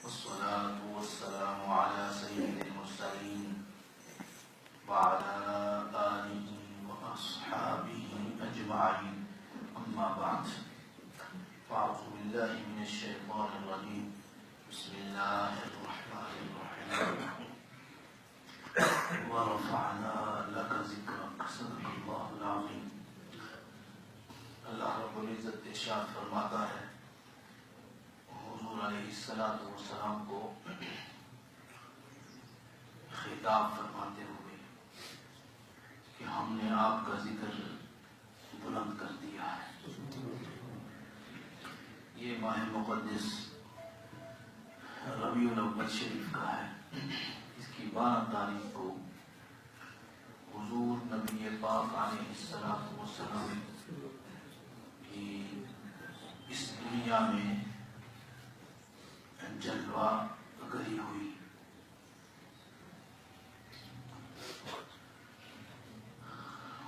والصلاة والسلام على سيد المرسلين وعلى آله وأصحابه أجمعين أما بعد فأعوذ بالله من الشيطان الرجيم بسم الله الرحمن الرحيم ورفعنا لك ذكرك صدق اللہ العظیم. اللہ رب العزت ارشاد فرماتا ہے حضور علیہ السلام کو خطاب فرماتے ہوئے کہ ہم نے آپ کا ذکر بلند کر دیا ہے. یہ ماہ مقدس ربیع الاول شریف کا ہے. اس کی 12 تاریخ کو حضور نبی پاک علیہ السلام کی اس دنیا میں جلوہ گری ہوئی.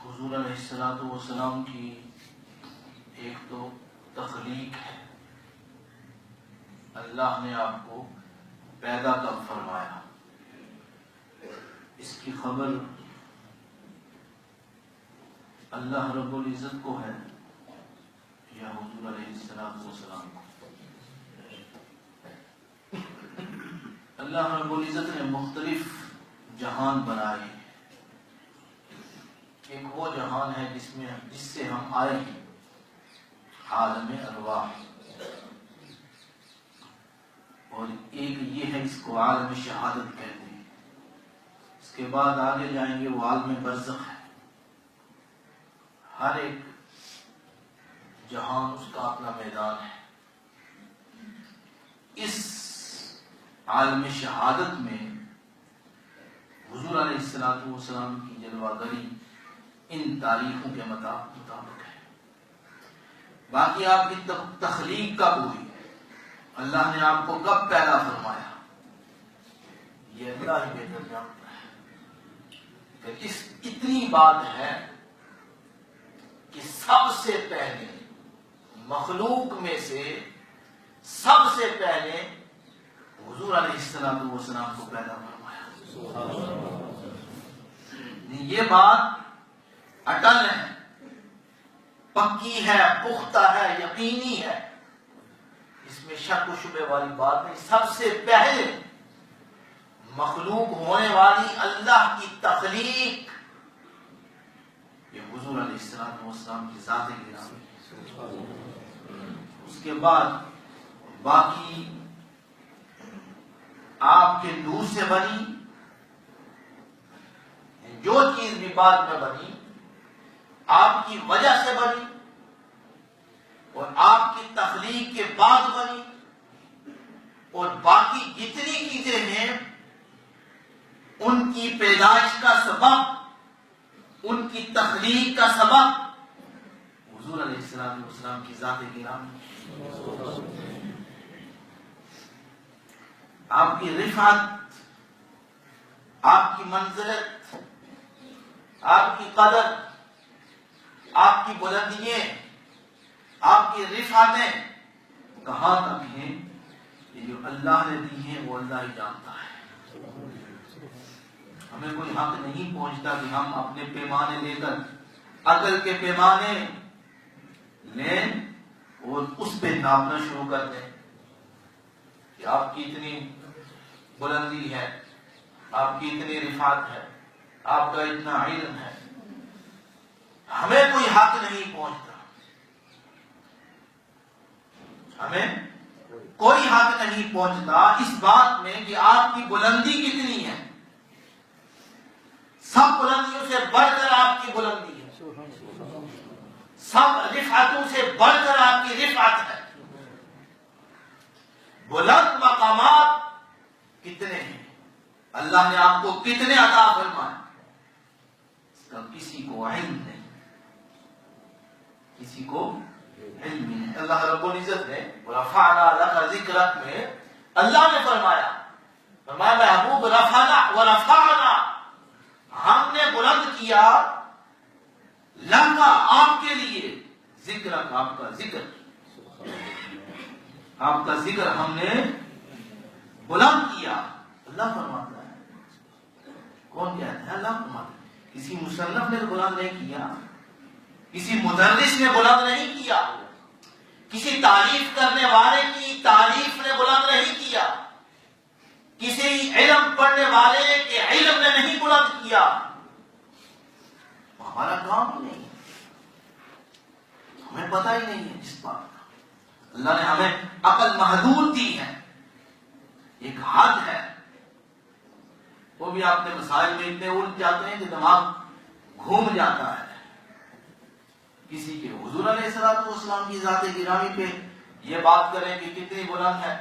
حضور علیہ السلام کی ایک تو تخلیق ہے. اللہ نے آپ کو پیدا کب فرمایا اس کی خبر اللہ رب العزت کو ہے یا حضور علیہ السلام کو؟ اللہ رب العزت نے مختلف جہان بنائے. ایک وہ جہان ہے جس سے ہم آئے ہیں، عالم ارواح، اور ایک یہ ہے اس کو عالم شہادت کہتے ہیں. اس کے بعد آگے جائیں گے وہ عالم برزخ ہے. ہر ایک جہان اس کا اپنا میدان ہے. اس عالم شہادت میں حضور علیہ السلام کی جلوہ گری ان تاریخوں کے مطابق ہے. باقی آپ کی تخلیق کب ہوئی، اللہ نے آپ کو کب پیدا فرمایا، یہ اللہ ہی بہتر جانتا ہے. کہ اتنی بات ہے کہ سب سے پہلے مخلوق میں سے سب سے پہلے حضور علیہ السلام کو پیدا فرمایا. یہ بات اٹل ہے، پکی ہے، پختہ ہے، یقینی ہے. اس میں شک و شبہ والی بات نہیں. سب سے پہلے مخلوق ہونے والی اللہ کی تخلیق یہ حضور علیہ السلام کی ذات گرامی ہے. اس کے بعد باقی آپ کے نور سے بنی جو چیز بھی بعد میں بنی آپ کی وجہ سے بنی، اور آپ کی تخلیق کے بعد بنی. اور باقی جتنی چیزیں ہیں ان کی پیدائش کا سبب، ان کی تخلیق کا سبب حضور علیہ السلام کی ذات گرامی. آپ کی رفعت، آپ کی منزلت، آپ کی قدر، آپ کی بلندیاں، آپ کی رفعتیں کہاں تک ہیں یہ جو اللہ نے دی ہیں وہ اللہ ہی جانتا ہے. ہمیں کوئی حق نہیں پہنچتا کہ ہم اپنے پیمانے لے کر عقل کے پیمانے لیں اور اس پہ ناپنا شروع کر دیں کہ آپ کی اتنی بلندی ہے، آپ کی اتنی رفعت ہے، آپ کا اتنا علم ہے. ہمیں کوئی حق نہیں پہنچتا، ہمیں کوئی حق نہیں پہنچتا اس بات میں کہ آپ کی بلندی کتنی ہے. سب بلندیوں سے بڑھ کر آپ کی بلندی ہے، سب رفعتوں سے بڑھ کر آپ کی رفعت ہے. بلند مقامات کتنے ہیں، اللہ نے آپ کو کتنے عطا فرمائے، اس کا کسی کو علم نہیں، کسی کو علم نہیں. اللہ رب العزت نے رفعنا لک ذکرک میں اللہ نے فرمایا محبوب رفعنا ورفعنا، ہم نے بلند کیا لکا آپ کے لیے، ذکرک آپ کا ذکر، آپ کا ذکر ہم نے بلند کیا، اللہ فرماتا ہے۔ کون کہتا ہے؟ اللہ فرماتا ہے۔ کسی مصنف نے بلند نہیں کیا، کسی مدرس نے بلند نہیں کیا، کسی تعریف کرنے والے کی تعریف نے بلند نہیں کیا، کسی علم پڑھنے والے کے علم نے نہیں بلند کیا، ہمارا کام ہی نہیں ہے، ہمیں پتہ ہی نہیں ہے اس بات کا۔ اللہ نے ہمیں عقل محدود دی ہے، ایک حد ہے، وہ بھی آپ نے مسائل میں اتنے الجھ جاتے ہیں کہ دماغ گھوم جاتا ہے۔ کسی کے حضور علیہ الصلوۃ والسلام کی ذات گرامی پہ یہ بات کریں کہ کتنی بلند ہے،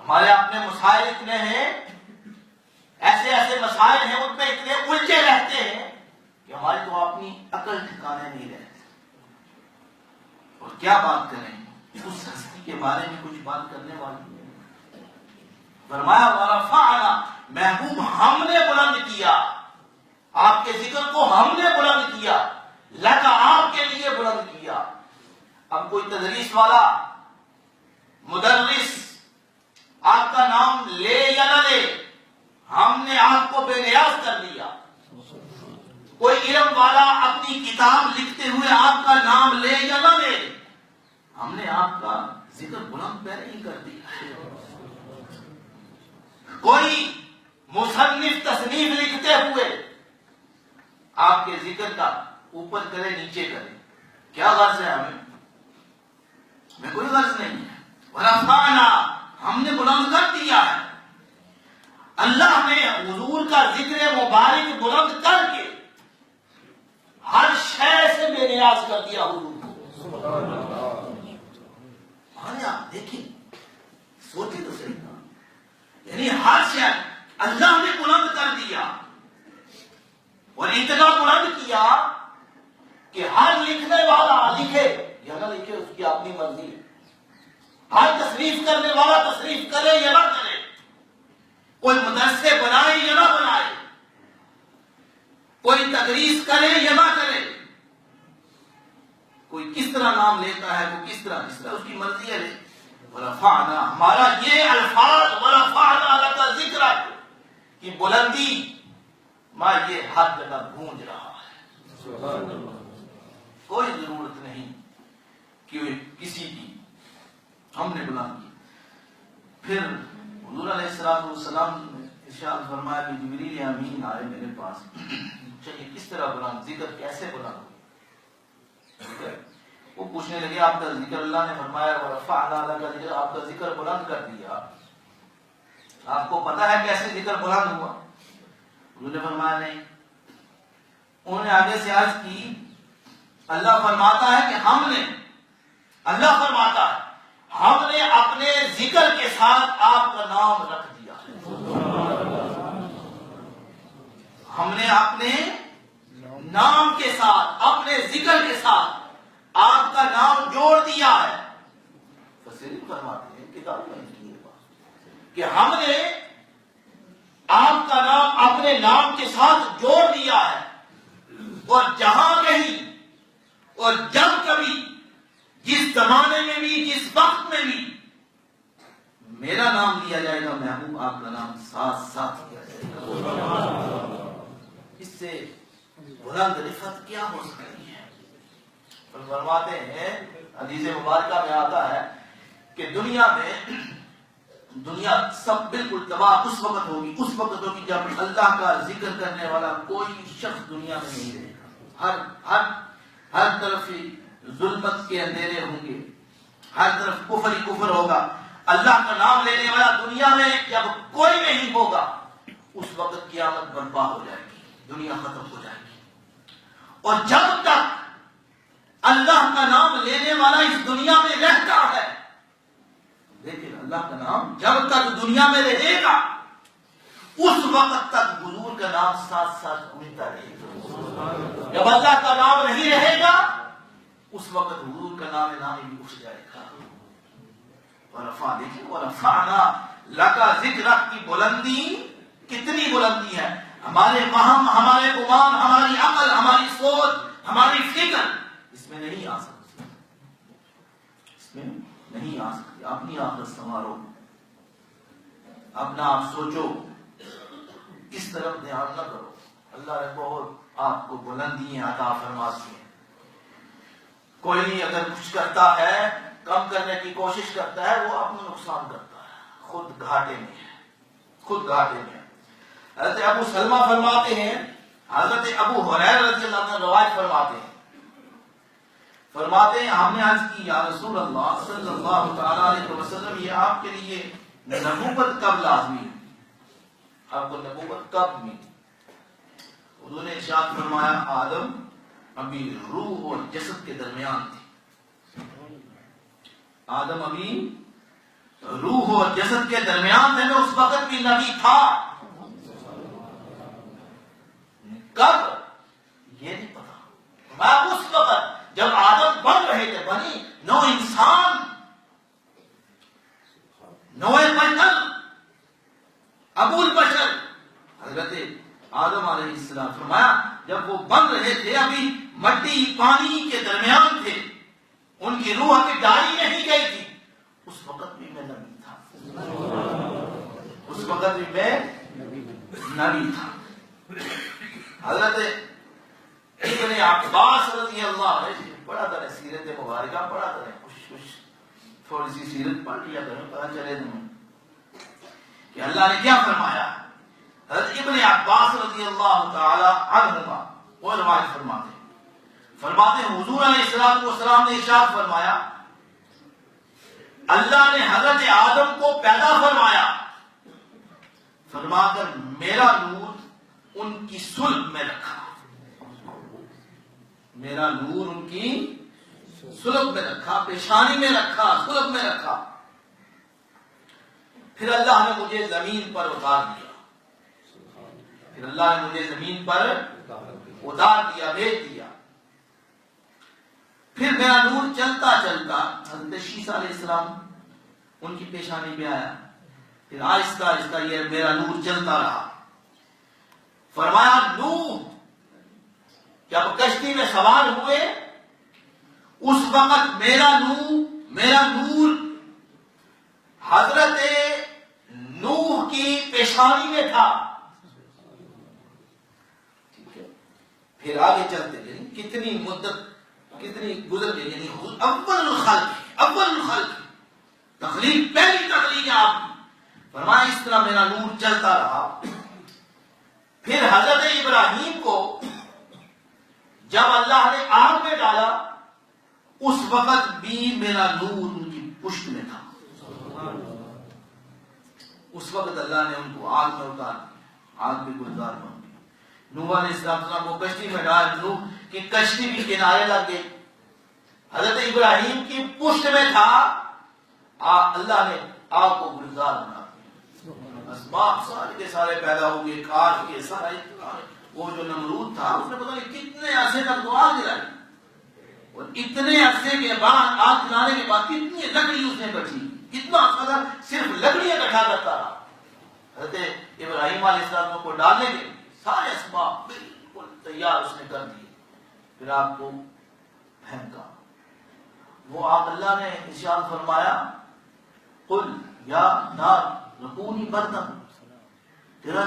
ہمارے اپنے مسائل اتنے ہیں، ایسے ایسے مسائل ہیں، ان پہ اتنے الجھے رہتے ہیں کہ ہماری تو اپنی عقل ٹھکانے نہیں رہتے۔ اور کیا بات کریں اس ہستی کے بارے میں، کچھ بات کرنے والی ہے۔ فرمایا ورفعنا، محبوب ہم نے بلند کیا، آپ کے ذکر کو ہم نے بلند کیا، لگا آپ کے لیے بلند کیا۔ اب کوئی تدریس والا مدرس آپ کا نام لے یا نہ لے، ہم نے آپ کو بے نیاز کر دیا۔ کوئی علم والا اپنی کتاب لکھتے ہوئے آپ کا نام لے یا نہ لے، ہم نے آپ کا ذکر بلند پہلے ہی کر دیا۔ کوئی مصنف تصنیف لکھتے ہوئے آپ کے ذکر کا اوپر کرے نیچے کرے، کیا غرض ہے؟ ہمیں کوئی غرض نہیں ہے۔ ورفعنا، ہم نے بلند کر دیا ہے۔ اللہ نے حضور کا ذکر مبارک بلند کر کے ہر شے سے بے نیاز کر دیا حضور کو۔ آپ دیکھیں، سوچیں تو صحیح نا، یعنی ہر شے اللہ نے بلند کر دیا، اور اتنا بلند کیا کہ ہر لکھنے والا لکھے یا نہ لکھے اس کی اپنی مرضی ہے، ہر تصریف کرنے والا تصریف کرے یا نہ کرے، کوئی مدرسے بنائے یا نہ بنائے، کوئی تدریس کرے یا نہ کرے، کوئی کس طرح نام لیتا ہے، کوئی کس طرح اس کی مرضی ہے۔ ورفعنا، ہمارا یہ الفاظ ورفعنا لک ذکرک کی بلندی، ماں یہ ہر جگہ گونج رہا ہے۔ کوئی ضرورت نہیں کہ کسی کی، ہم نے بلند کی۔ پھر حضور علیہ السلام نے ارشاد فرمایا کہ جبریل امین آئے میرے پاس، یہ کس طرح بلند، ذکر کیسے بلند؟ وہ پوچھنے لگے آپ کا ذکر، اللہ نے فرمایا ورفعنا لک ذکرک، آپ کا ذکر بلند کر دیا، آپ کو پتا ہے کیسے ذکر بلند ہوا؟ انہوں نے فرمایا نہیں۔ انہوں نے آگے سے عرض کی، اللہ فرماتا ہے کہ اللہ فرماتا ہے ہم نے اپنے ذکر کے ساتھ آپ کا نام رکھ دیا ہے، ہم نے اپنے نام کے ساتھ، اپنے ذکر کے ساتھ آپ کا نام جوڑ دیا ہے۔ فسیر فرماتے ہیں کتاب میں لکھی ہے کہ ہم نے آپ کا نام اپنے نام کے ساتھ جوڑ دیا ہے، اور جہاں کہیں اور جب کبھی، جس زمانے میں بھی، جس وقت میں بھی میرا نام لیا جائے گا، محبوب آپ کا نام ساتھ ساتھ لیا جائے گا۔ اس سے بلند رفعت کیا ہو سکتی ہے؟ فرماتے ہیں حدیث مبارکہ میں آتا ہے کہ دنیا سب بالکل تباہ اس وقت ہوگی جب اللہ کا ذکر کرنے والا کوئی شخص دنیا میں نہیں رہے گا۔ ہر طرف ظلمت کے اندھیرے ہوں گے، ہر طرف کفر ہی کفر ہوگا۔ اللہ کا نام لینے والا دنیا میں جب کوئی نہیں ہوگا، اس وقت قیامت برپا ہو جائے گی، دنیا ختم ہو جائے گی۔ اور جب تک اللہ کا نام لینے والا اس دنیا میں رہتا ہے، لیکن اللہ کا نام جب تک دنیا میں رہے گا، اس وقت تک حضور کا نام ساتھ ساتھ گونجتا رہے گا۔ جب اللہ کا نام نہیں رہے گا، اس وقت حضور کا نام بھی اٹھ جائے گا۔ ورفعنا لک ذکرک کی بلندی کتنی بلندی ہے، ہمارے وہم، ہمارے گمان، ہماری عقل، ہماری سوچ، ہماری فکر اس میں نہیں آ سکتی، اس میں نہیں آ سکتی۔ اپنی آخرت سنوارو، اپنا آپ سوچو، اس طرف دھیان نہ کرو. اللہ نے بہت آپ کو بلندیاں عطا فرماتی ہیں. کوئی اگر کچھ کرتا ہے، کم کرنے کی کوشش کرتا ہے، وہ اپنا نقصان کرتا ہے، خود گھاٹے میں ہے، خود گھاٹے میں ہے. حضرت ابو سلمہ فرماتے ہیں، حضرت ابو ہریرہ رضی اللہ عنہ روایت فرماتے ہیں ہم نے عرض کی یا رسول اللہ صلی اللہ تعالی علیہ وسلم، یہ آپ کے لیے نبوت کب لازمی ہے؟ آپ کو نبوت کب ملی؟ انہوں نے ارشاد فرمایا آدم ابھی روح اور جسد کے درمیان تھی. آدم ابھی روح اور جسد کے درمیان تھے، میں اس وقت بھی نبی تھا. کب؟ یہ نہیں پتا. میں اس وقت جب آدم بن رہے تھے، بنی نو انسان، نو بشر، ابو البشر حضرت آدم علیہ السلام، فرمایا جب وہ بن رہے تھے ابھی مٹی پانی کے درمیان تھے، ان کی روح ابھی ڈالی نہیں گئی تھی، اس وقت بھی میں نبی تھا. اس وقت بھی میں نبی تھا. حضرت ابن عباس رضی اللہ عنہ پڑھا کریں سیرت مبارکہ، پڑھا کریں، کچھ تھوڑی سی سیرت پڑھ لیا کریں، پتہ چلے تمہیں کہ اللہ نے کیا فرمایا. حضرت ابن عباس رضی اللہ تعالی عنہما وہ روایت فرماتے ہیں حضور علیہ الصلوۃ والسلام نے ارشاد فرمایا اللہ نے حضرت آدم کو پیدا فرمایا، فرما کر میرا نور ان کی صلب میں رکھا. میرا نور ان کی صلب میں رکھا، پیشانی میں رکھا، صلب میں رکھا. پھر اللہ نے مجھے زمین پر اتار دیا. پھر اللہ نے مجھے زمین پر اتار دیا، بھیج دیا. پھر میرا نور چلتا چلتا حضرت شیسا علیہ السلام ان کی پیشانی میں آیا. پھر آہستہ آہستہ یہ میرا نور چلتا رہا. فرمایا نوح جب کشتی میں سوار ہوئے اس وقت میرا نور حضرت نوح کی پیشانی میں تھا. ٹھیک ہے. پھر آگے چلتے گئے، کتنی مدت کتنی گزر گئی، یعنی اول الخلق تخلیق، پہلی تخلیق ہے آپ کی. فرمایا اس طرح میرا نور چلتا رہا. پھر حضرت ابراہیم کو جب اللہ نے آگ میں ڈالا اس وقت بھی میرا نور ان کی پشت میں تھا. اس وقت اللہ نے ان کو آگ میں اتار دیا، آگ میں گلزار بن گئی. نوح علیہ السلام کو کشتی میں ڈال، نوح کی کشتی بھی کنارے لگ گئی. حضرت ابراہیم کی پشت میں تھا، اللہ نے آگ کو گلزار بنا دیا. اسباب سارے کے سارے پیدا ہو گئے، کاش کے سارے. وہ جو نمرود تھا اس نے پتہ نہیں کتنے عرصے تک تو آگ جلائی، اور اتنے عرصے کے بعد آگ جلانے کے بعد کتنی لکڑی اس نے کٹی، کتنا صرف لکڑیاں اکٹھا کرتا رہا. حضرت ابراہیم علیہ السلام کو ڈالنے کے سارے اسباب بالکل تیار اس نے کر دیے. پھر آپ کو پھینکا. وہ آپ اللہ نے ارشاد فرمایا قل یا نار رکونی بردن،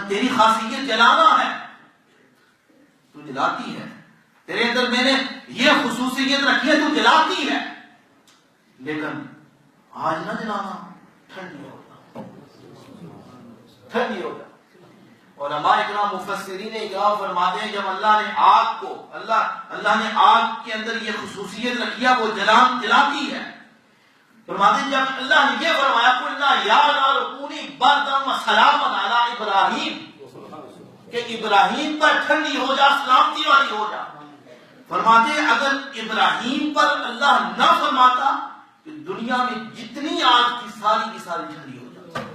تیری خاصیت جلانا ہے، تو جلاتی ہے. تیرے اندر میں نے یہ خصوصیت رکھی ہے، تو جلاتی ہے، لیکن آج نہ جلانا، ٹھنڈی ہوگا، ٹھنڈی ہوگا. اور ہمارے اکرام مفسرین اکرام فرماتے ہیں جب اللہ نے آگ کو اللہ نے آگ کے اندر یہ خصوصیت رکھی ہے، وہ جلاتی ہے. فرماتے ہیں جب اللہ نے یہ فرمایا قلنا یا نار کونی بردا وسلاما علی ابراہیم، کہ ابراہیم پر ٹھنڈی ہو جا، سلامتی والی ہو جا. فرماتے ہیں اگر ابراہیم پر اللہ نہ فرماتا کہ دنیا میں جتنی آگ کی ساری ٹھنڈی ہو جاتی.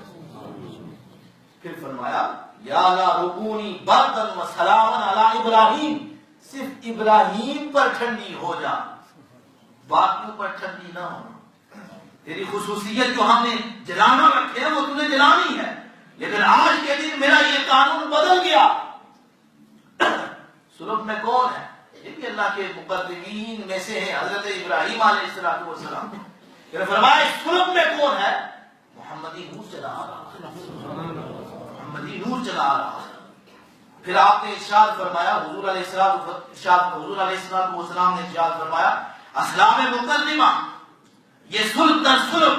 پھر فرمایا یا لا رکونی بردا وسلاما علی ابراہیم، صرف ابراہیم پر ٹھنڈی ہو جا، باقیوں پر ٹھنڈی نہ ہو. تیری خصوصیت جو ہم نے جلانا رکھے ہیں وہ تمہیں جلانی ہے، لیکن آج کے دن میرا یہ قانون بدل گیا. سلب میں کون ہے؟ یہ بھی اللہ کے مقربین میں سے ہے، حضرت ابراہیم علیہ السلام. فرمایا سلب میں کون ہے؟ محمدی نور چلا آ رہا ہے، محمدی نور چلا آ رہا ہے۔ پھر آپ نے ارشاد فرمایا، حضور علیہ السلام نے ارشاد فرمایا اسلام مقدمہ، یہ سلب در سلب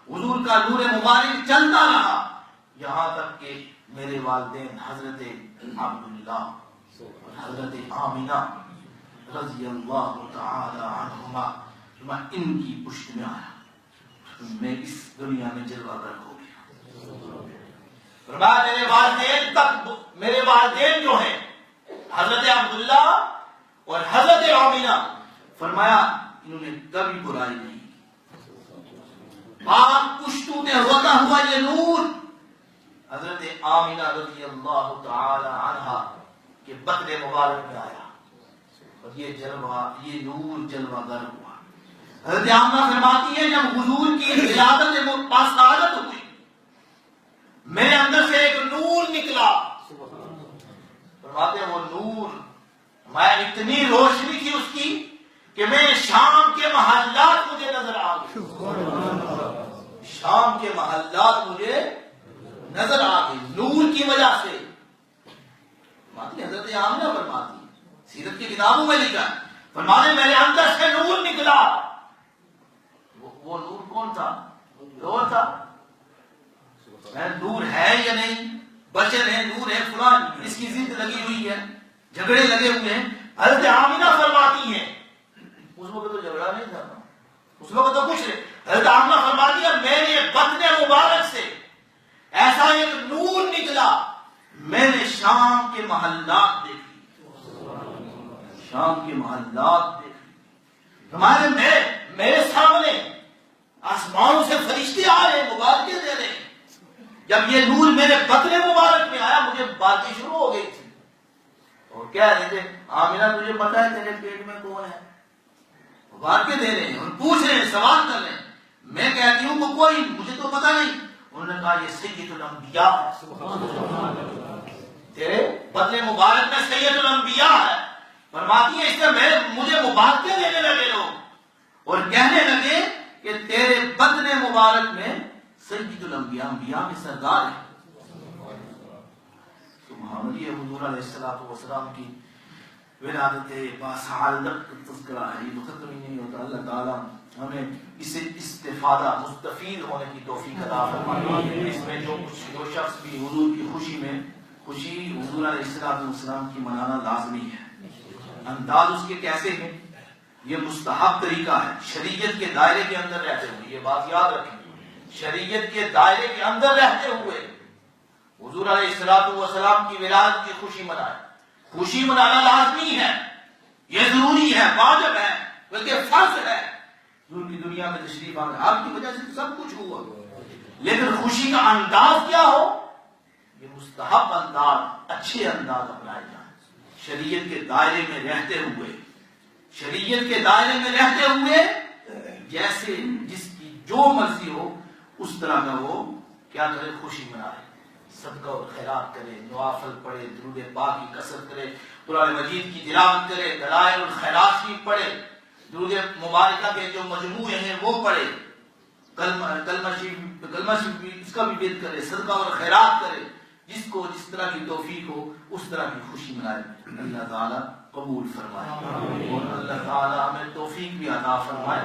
حضور کا نور مبارک چلتا رہا یہاں تک کہ میرے والدین حضرت عبداللہ اور حضرت آمینہ رضی اللہ تعالی عنہما، میں ان کی پشت میں آیا، میں اس دنیا میں جلوہ گر ہو گیا۔ فرمایا میرے والدین تک، میرے والدین جو ہیں حضرت عبداللہ اور حضرت آمینہ، فرمایا انہوں نے کبھی برائی نہیں کی۔ پاک پشتوں نے ہوتا ہوا یہ نور حضرت آمینہ رضی اللہ تعالی عنہا کے بدن مبارک میں آیا اور یہ جلوہ، یہ نور جلوہ گر ہوا۔ حضرت آمینہ فرماتی ہے جب حضور کی ولادت پاسدارت ہوئی میرے اندر سے ایک نور نکلا، فرماتے ہیں وہ نور میں اتنی روشنی تھی اس کی کہ میں شام کے محلات مجھے نظر آ گئے، شام کے محلات مجھے نظر آ گئے نور کی وجہ سے۔ فرماتی حضرت آمنہ فرماتی، سیرت کی کتابوں میں لکھا ہے، فرماتے میرے اندر سے نور نکلا۔ وہ نور کون تھا؟ نور تھا، نور ہے یا نہیں، بشر ہے، نور ہے، فلان اس کی ضد لگی ہوئی ہے، جھگڑے لگے ہوئے ہیں۔ حضرت آمینہ فرماتی ہیں اس وقت تو جھگڑا نہیں تھا، اس وقت تو کچھ نہیں۔ حضرت آمینہ فرماتی ہے میرے بدن مبارک سے ایسا ایک نور نکلا، میں نے شام کے محلات دیکھی، شام کے محلات دیکھی۔ ہمارے میرے سامنے آسمانوں سے فرشتے آ رہے ہیں، مبارکیں دے رہے ہیں۔ جب یہ نور میرے بدن مبارک میں آیا مجھے باتیں شروع ہو گئی تھی، اور کہہ رہے تھے آمینہ تجھے پتا ہے تیرے پیٹ میں کون ہے؟ مبارکیں دے رہے ہیں اور پوچھ رہے ہیں، سوال کر رہے ہیں۔ میں کہتی ہوں کہ کوئی، مجھے تو پتا نہیں۔ انہوں نے کہا یہ سید الانبیاء ہے، تیرے بدن مبارک میں سید الانبیاء ہے۔ فرماتی ہے اس سے مجھے مبارکیں دینے لگے لوگ اور کہنے لگے کہ تیرے بدن مبارک میں سید الانبیاء، انبیاء میں سردار ہے۔ سبحان اللہ، حضور علیہ السلام کی ولادت باسعادت کا تذکرہ ہے، یہ ختم ہی نہیں ہوتا۔ اللہ تعالیٰ ہمیں اسے استفادہ، مستفید ہونے کی توفیق عطا فرمائے۔ اس میں جو شخص بھی حضور کی خوشی میں خوشی حضور علیہ السلام کی منانا لازمی ہے۔ انداز اس کے کیسے ہیں؟ یہ مستحب طریقہ ہے، شریعت کے دائرے کے اندر رہتے ہوئے، یہ بات یاد رکھیں، شریعت کے دائرے کے اندر رہتے ہوئے حضور علیہ السلام کی ولادت کی خوشی منائے۔ خوشی منانا لازمی ہے، یہ ضروری ہے، واجب ہے، بلکہ فرض ہے۔ حضور کی دنیا میں تشریف آنا، آپ کی وجہ سے سب کچھ ہوا، لیکن خوشی کا انداز کیا ہو؟ یہ مستحب انداز، اچھے انداز اپنائے جائیں، شریعت کے دائرے میں رہتے ہوئے، شریعت کے دائرے میں رہتے ہوئے جیسے جس کی جو مرضی ہو اس طرح کا وہ کیا کرے، خوشی منائے، صدقہ اور خیرات کرے، نوافل پڑھے، درود پاک کی کثرت کرے، قرآن مجید کی تلاوت کرے، دلائل الخیرات شریف پڑھے، درود مبارکہ کے جو مجموعے ہیں وہ پڑھے، کلمہ شریف اس کا بھی بیت کرے، صدقہ اور خیرات کرے، جس کو جس طرح کی توفیق ہو اس طرح کی خوشی منائے۔ اللہ تعالیٰ قبول فرمائے اور اللہ تعالیٰ ہمیں توفیق بھی عطا فرمائے۔